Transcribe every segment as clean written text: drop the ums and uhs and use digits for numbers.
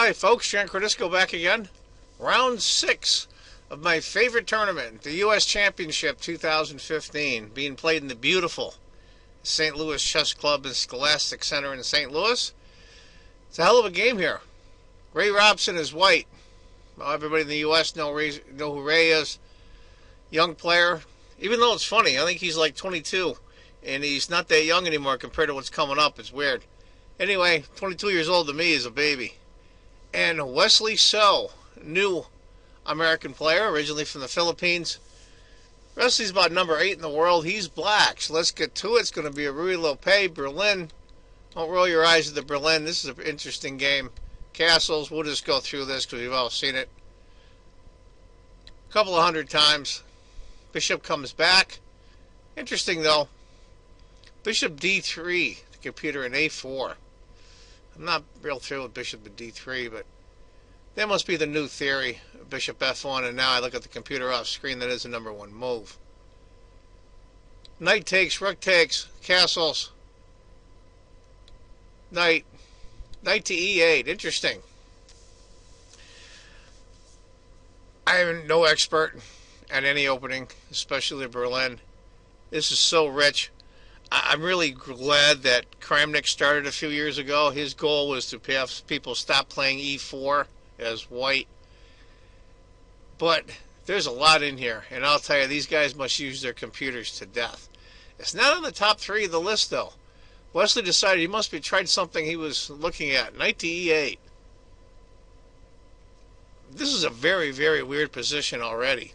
Hi folks, Cordisco back again. Round 6 of my favorite tournament, the U.S. Championship 2015, being played in the beautiful St. Louis Chess Club and Scholastic Center in St. Louis. It's a hell of a game here. Ray Robson is white. Well, everybody in the U.S. know who Ray is. Young player. Even though it's funny, I think he's like 22, and he's not that young anymore compared to what's coming up. It's weird. Anyway, 22 years old to me is a baby. And Wesley So, new American player, originally from the Philippines. Wesley's about number 8 in the world. He's black. So let's get to it. It's going to be a Ruy Lopez, Berlin. Don't roll your eyes at the Berlin. This is an interesting game. Castles, we'll just go through this because we've all seen it a couple of hundred times. Bishop comes back. Interesting though. Bishop D3, the computer in A4. I'm not real thrilled with Bishop at D3, but that must be the new theory. Bishop F1, and now I look at the computer off screen, that is the number one move. Knight takes, rook takes, castles. Knight to E8. Interesting. I am no expert at any opening, especially Berlin. This is so rich. I'm really glad that Kramnik started a few years ago. His goal was to have people stop playing E4 as white. But there's a lot in here, and I'll tell you, these guys must use their computers to death. It's not on the top 3 of the list, though. Wesley decided he must have tried something he was looking at. Knight to E8. This is a very, very weird position already.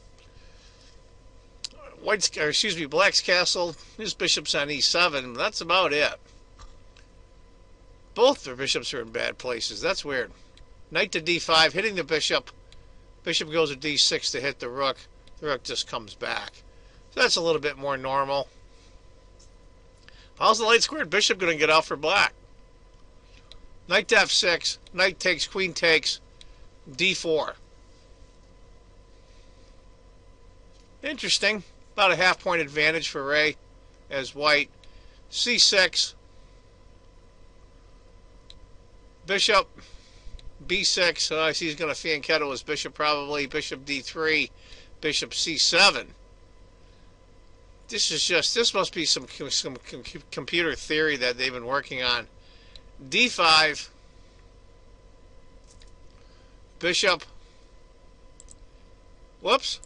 Black's castle, his bishop's on E7, that's about it. Both their bishops are in bad places. That's weird. Knight to D5, hitting the bishop. Bishop goes to D6 to hit the rook. The rook just comes back. So that's a little bit more normal. How's the light squared bishop going to get out for black? Knight to F6, knight takes, queen takes, D4. Interesting. About a half-point advantage for Ray as white. C6. Bishop. B6. I see he's going to fianchetto his bishop probably. Bishop D3. Bishop C7. This must be some computer theory that they've been working on. D5. Bishop. Whoops.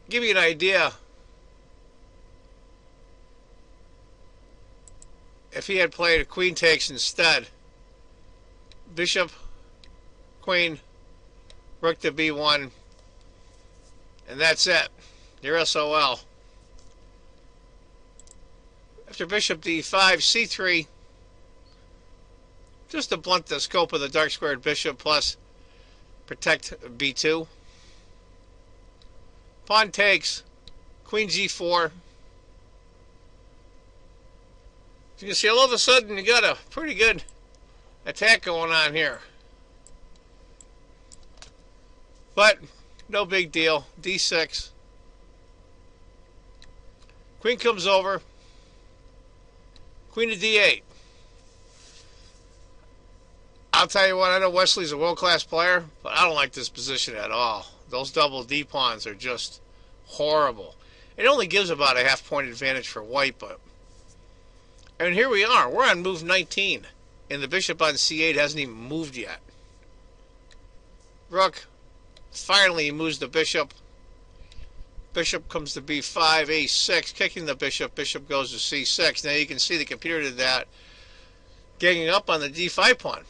Give you an idea. If he had played a queen takes instead, bishop, queen, rook to B1, and that's it. You're SOL. After bishop D5, C3, just to blunt the scope of the dark squared bishop plus protect B2. Pawn takes, queen G4. You can see all of a sudden you got a pretty good attack going on here. But no big deal. D6. Queen comes over. Queen to D8. I'll tell you what, I know Wesley's a world-class player, but I don't like this position at all. Those double D pawns are just horrible. It only gives about a half-point advantage for white, but... And here we are. We're on move 19, and the bishop on C8 hasn't even moved yet. Rook. Finally, he moves the bishop. Bishop comes to B5, A6, kicking the bishop. Bishop goes to C6. Now you can see the computer did that, ganging up on the D5 pawn.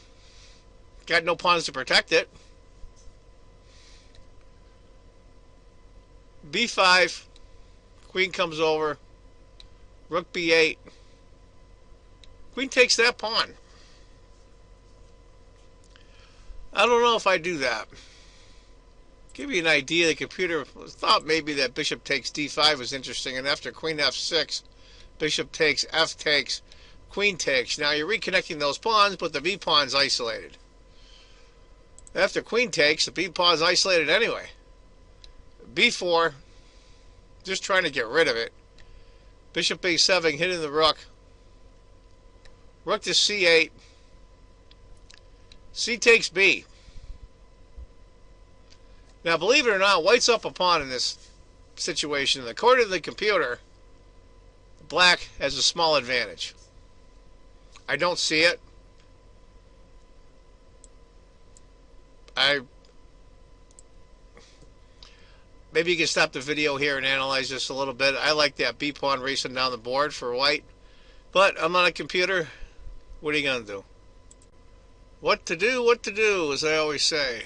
Got no pawns to protect it. B5, queen comes over, rook B8, queen takes that pawn. I don't know if I do that. Give you an idea, the computer thought maybe that bishop takes D5 was interesting, and after queen F6, bishop takes, F takes, queen takes. Now you're reconnecting those pawns, but the B pawn's isolated. After queen takes, the B pawn's isolated anyway. B4, just trying to get rid of it. Bishop A7, hitting the rook. Rook to C8. C takes B. Now, believe it or not, white's up a pawn in this situation. According to the computer, black has a small advantage. I don't see it. Maybe you can stop the video here and analyze this a little bit. I like that B pawn racing down the board for white. But I'm on a computer. What are you going to do? What to do, as I always say.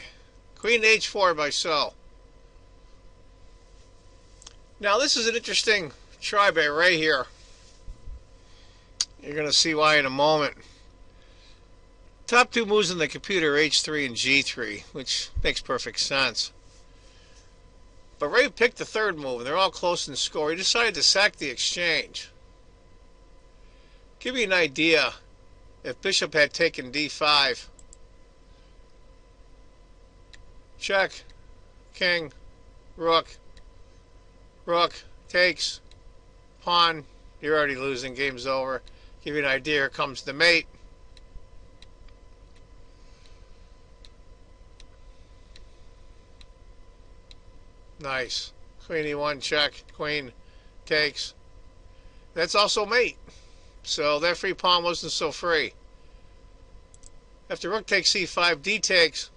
Queen to H4 by So. Now this is an interesting try by Ray here. You're going to see why in a moment. Top two moves in the computer are H3 and G3, which makes perfect sense. But Ray picked the third move, and they're all close in score. He decided to sack the exchange. Give you an idea, if Bishop had taken D5, check, king, rook, rook, takes, pawn, you're already losing, game's over. Give you an idea, here comes the mate. Nice. Queen E1, check, queen takes. That's also mate. So that free pawn wasn't so free. After rook takes C5, D takes.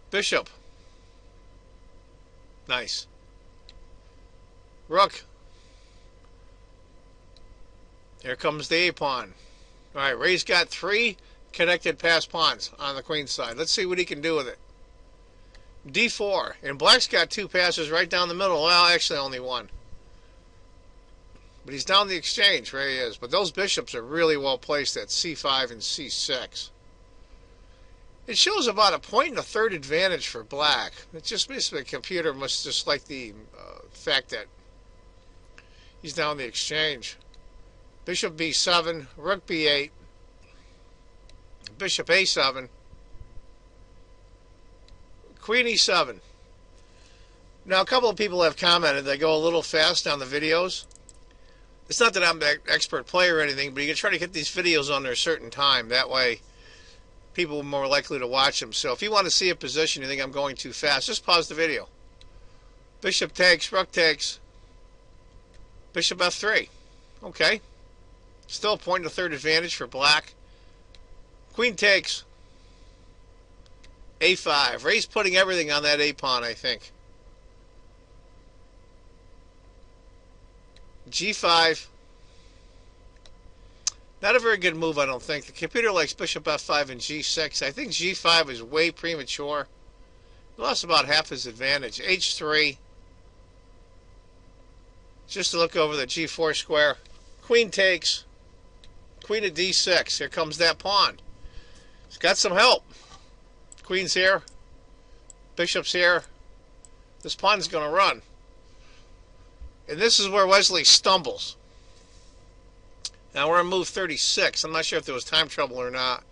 Bishop. Nice. Rook. Here comes the A pawn. Alright, Ray's got 3 connected pass pawns on the queen side. Let's see what he can do with it. D4. And black's got 2 passes right down the middle. Well, actually only 1. But he's down the exchange, Ray is. But those bishops are really well placed at C5 and C6. It shows about a 1.33 advantage for black. It just means the computer must just like the fact that he's down the exchange. Bishop B7, rook B8, Bishop A7, Queen E7. Now, a couple of people have commented they go a little fast on the videos. It's not that I'm an expert player or anything, but you can try to get these videos under a certain time. That way, people are more likely to watch them. So if you want to see a position you think I'm going too fast, just pause the video. Bishop takes, rook takes, Bishop F3. Okay. Still a 1.33 advantage for black. Queen takes. A5. Ray's putting everything on that A pawn, I think. G5. Not a very good move, I don't think. The computer likes Bishop F5 and G6. I think G5 is way premature. He lost about half his advantage. H3. Just to look over the G4 square. Queen takes. Queen to D6. Here comes that pawn. It's got some help. Queen's here. Bishop's here. This pawn's going to run. And this is where Wesley stumbles. Now we're on move 36. I'm not sure if there was time trouble or not.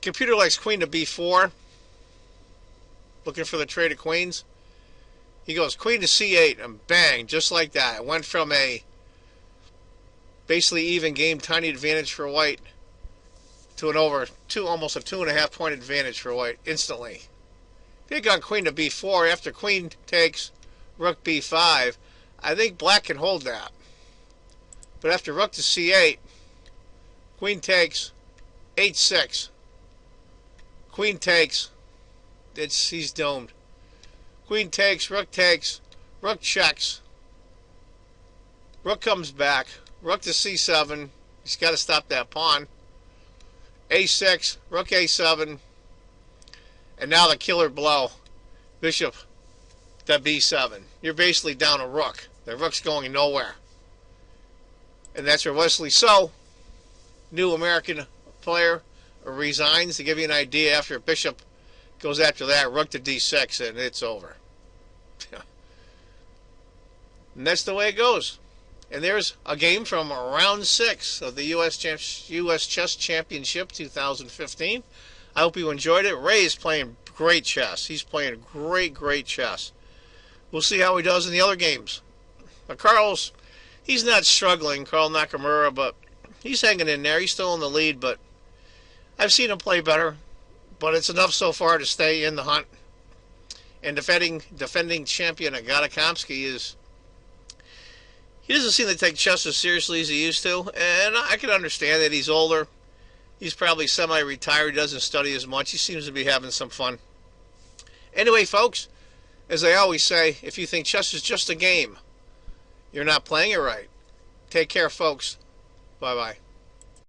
Computer likes queen to B4. Looking for the trade of queens. He goes queen to C8 and bang, just like that. It went from a basically even game, tiny advantage for white to an almost a 2.5 point advantage for white instantly. If he had gone queen to B4 after queen takes rook B5, I think black can hold that. But after rook to C8, queen takes, H6, queen takes, he's domed. Queen takes, rook checks, rook comes back, rook to C7, he's got to stop that pawn, A6, rook A7, and now the killer blow, bishop to B7. You're basically down a rook. The rook's going nowhere. And that's where Wesley So, new American player, resigns. To give you an idea, after bishop goes after that, rook to D6, and it's over. And that's the way it goes. And there's a game from round 6 of the U.S. Chess Championship 2015. I hope you enjoyed it. Ray is playing great chess. He's playing great chess. We'll see how he does in the other games. But he's not struggling, Carl Nakamura, but he's hanging in there. He's still in the lead, but I've seen him play better, but it's enough so far to stay in the hunt. And defending champion Agatakomsky he doesn't seem to take chess as seriously as he used to, and I can understand that. He's older. He's probably semi-retired. He doesn't study as much. He seems to be having some fun. Anyway, folks, as I always say, if you think chess is just a game, you're not playing it right. Take care, folks. Bye-bye.